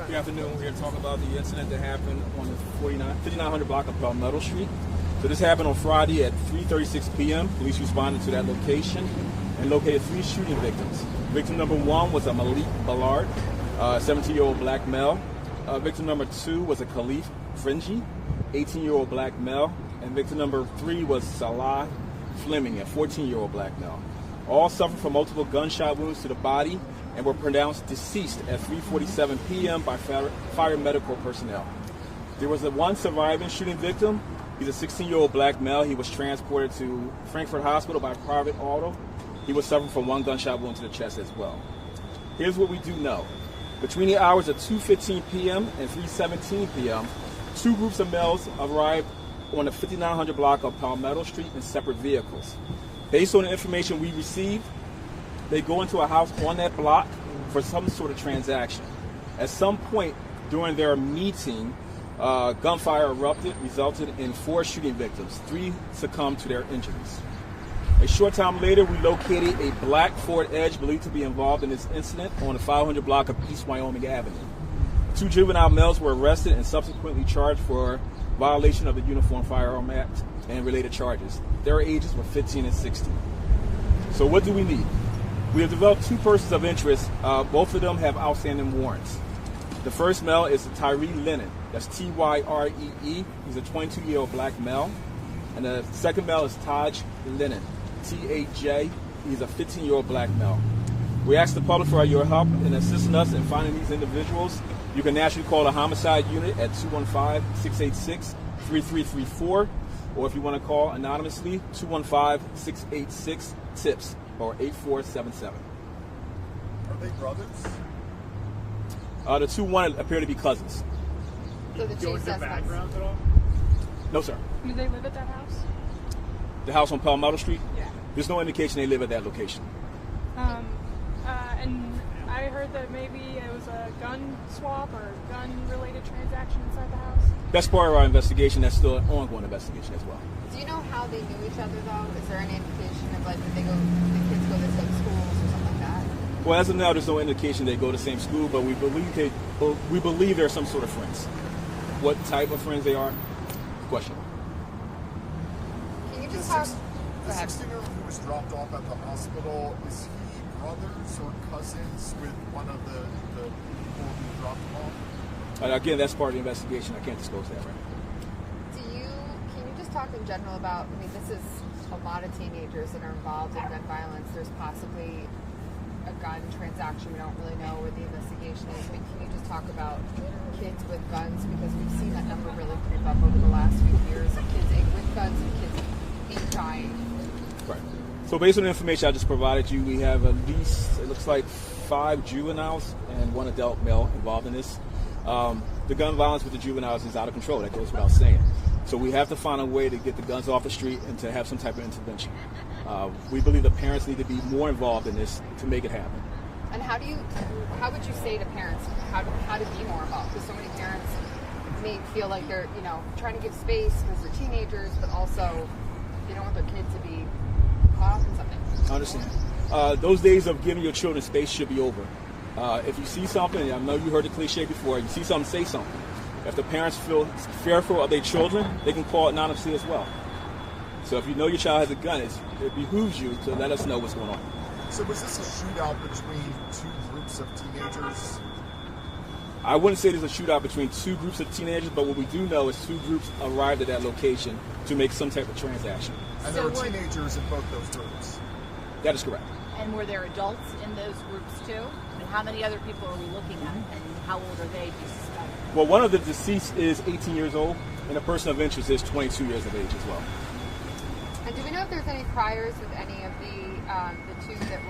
Good afternoon. We're here to talk about the incident that happened on the 5900 block of Palmetto Street. So this happened on Friday at 3:36 p.m. Police responded to that location and located 3 shooting victims. Victim number 1 was a Malik Ballard, 17-year-old black male. Victim number 2 was a Khalif Fringy, 18-year-old black male. And victim number 3 was Salah Fleming, a 14-year-old black male. All suffered from multiple gunshot wounds to the body and were pronounced deceased at 3:47 p.m. by fire medical personnel. There was one surviving shooting victim. He's a 16-year-old black male. He was transported to Frankfurt Hospital by private auto. He was suffering from 1 gunshot wound to the chest as well. Here's what we do know. Between the hours of 2:15 p.m. and 3:17 p.m., 2 groups of males arrived on the 5900 block of Palmetto Street in separate vehicles. Based on the information we received, they go into a house on that block for some sort of transaction. At some point during their meeting, gunfire erupted, resulted in 4 shooting victims. 3 succumbed to their injuries. A short time later, we located a black Ford Edge believed to be involved in this incident on the 500 block of East Wyoming Avenue. 2 juvenile males were arrested and subsequently charged for violation of the Uniform Firearm Act and related charges. Their ages were 15 and 16. So what do we need? We have developed 2 persons of interest. Both of them have outstanding warrants. The first male is Tyree Lennon. That's T-Y-R-E-E. He's a 22-year-old black male. And the second male is Taj Lennon, T-A-J. He's a 15-year-old black male. We ask the public for your help in assisting us in finding these individuals. You can naturally call the homicide unit at 215-686-3334, or if you want to call anonymously, 215-686-TIPS or 8477. Are they brothers? The 2 wanted appear to be cousins. So the 2 suspects. At all? No, sir. Do they live at that house? The house on Palmetto Street? Yeah. There's no indication they live at that location. And I heard that maybe it was a gun swap or gun-related transaction inside the house. That's part of our investigation. That's still an ongoing investigation as well. Do you know how they knew each other though? Is there any indication of like did the kids go to the same schools or something like that? Well, as of now, there's no indication they go to the same school, but we believe they're some sort of friends. What type of friends they are? Question. Can you just talk? The 16-year-old who was dropped off at the hospital, is he brothers or cousins with one of the people who dropped him off? Again, that's part of the investigation. I can't disclose that right now. Can you just talk in general about, I mean, this is a lot of teenagers that are involved in gun violence. There's possibly a gun transaction. We don't really know where the investigation is. But can you just talk about kids with guns? Because we've seen that number really creep up over the last few years of kids with guns and kids dying. Right. So based on the information I just provided you, we have at least, it looks like 5 juveniles and 1 adult male involved in this. The gun violence with the juveniles is out of control. That goes without saying. So we have to find a way to get the guns off the street and to have some type of intervention. We believe the parents need to be more involved in this to make it happen. And how would you say to parents how to be more involved? Because so many parents may feel like they're, trying to give space because they're teenagers, but also they don't want their kids to be caught up in something. I understand. Those days of giving your children space should be over. If you see something, I know you heard the cliche before, you see something, say something. If the parents feel fearful of their children, they can call anonymously as well. So if you know your child has a gun, it behooves you to let us know what's going on. So was this a shootout between 2 groups of teenagers? I wouldn't say there's a shootout between 2 groups of teenagers, but what we do know is 2 groups arrived at that location to make some type of transaction. And there were teenagers in both those groups? That is correct. And were there adults in those groups too? And how many other people are we looking at? And how old are they, do you suspect? Well, one of the deceased is 18 years old, and the person of interest is 22 years of age as well. And do we know if there's any priors with any of the 2 that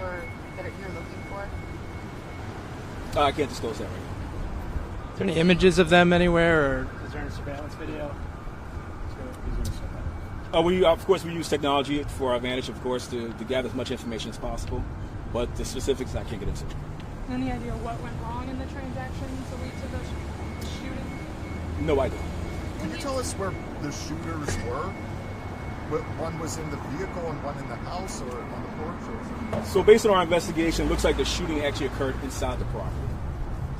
you're looking for? I can't disclose that right now. Is there any images of them anywhere, or is there any surveillance video? Of course, we use technology for our advantage, of course, to gather as much information as possible. But the specifics I can't get into. Any idea what went wrong in the transaction to lead to the shooting? No idea. Can you tell us where the shooters were? One was in the vehicle and one in the house or on the porch? So based on our investigation, it looks like the shooting actually occurred inside the property.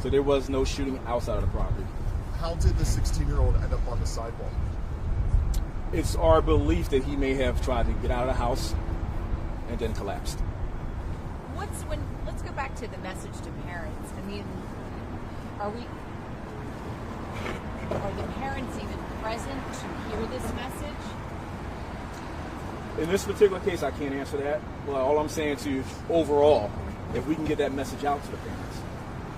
So there was no shooting outside of the property. How did the 16-year-old end up on the sidewalk? It's our belief that he may have tried to get out of the house and then collapsed. Let's go back to the message to parents. I mean, are the parents even present to hear this message? In this particular case, I can't answer that. Well, all I'm saying to you, overall, if we can get that message out to the parents.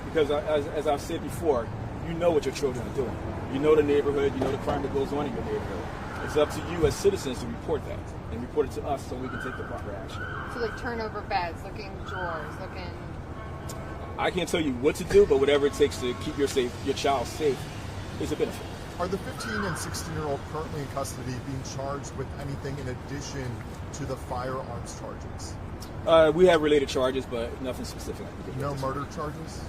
Because as I've said before, you know what your children are doing. You know the neighborhood, you know the crime that goes on in your neighborhood. It's up to you as citizens to report that and report it to us so we can take the proper action. So like turn over beds, looking drawers, looking... I can't tell you what to do, but whatever it takes to keep your child safe is a benefit. Are the 15 and 16-year-old currently in custody being charged with anything in addition to the firearms charges? We have related charges, but nothing specific. No murder charges?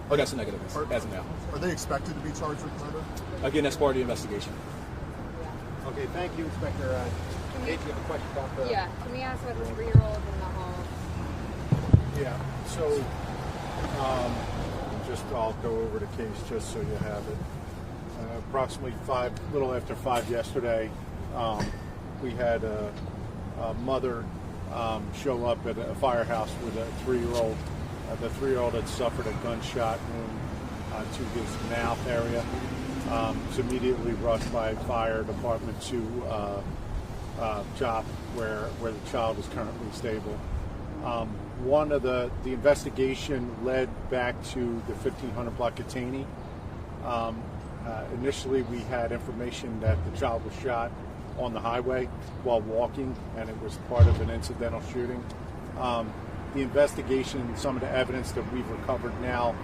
Oh, that's a negative as of now. Are they expected to be charged with murder? Again, that's part of the investigation. Okay, thank you, Inspector. Nate, you have a question about the... Yeah, can we ask about the 3-year-old in the home? Yeah, so I'll go over the case just so you have it. Approximately little after 5 yesterday, we had a mother show up at a firehouse with a 3-year-old. The 3-year-old had suffered a gunshot wound to his mouth area. Was immediately rushed by fire department to CHOP, where the child is currently stable. One of the investigation led back to the 1500 block of Taney. Initially, we had information that the child was shot on the highway while walking, and it was part of an incidental shooting. The investigation, some of the evidence that we've recovered now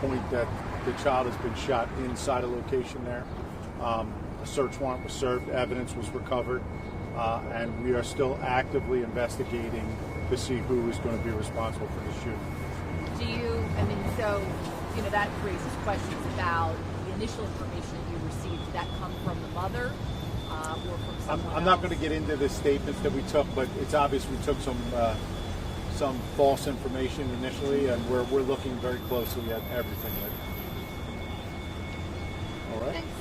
point that the child has been shot inside a location there. A search warrant was served, evidence was recovered, and we are still actively investigating to see who is going to be responsible for the shooting. That raises questions about the initial information you received. Did that come from the mother or from someone I'm not else? going to get into the statements that we took, but it's obvious we took some false information initially, and we're looking very closely at everything. All right. Thanks.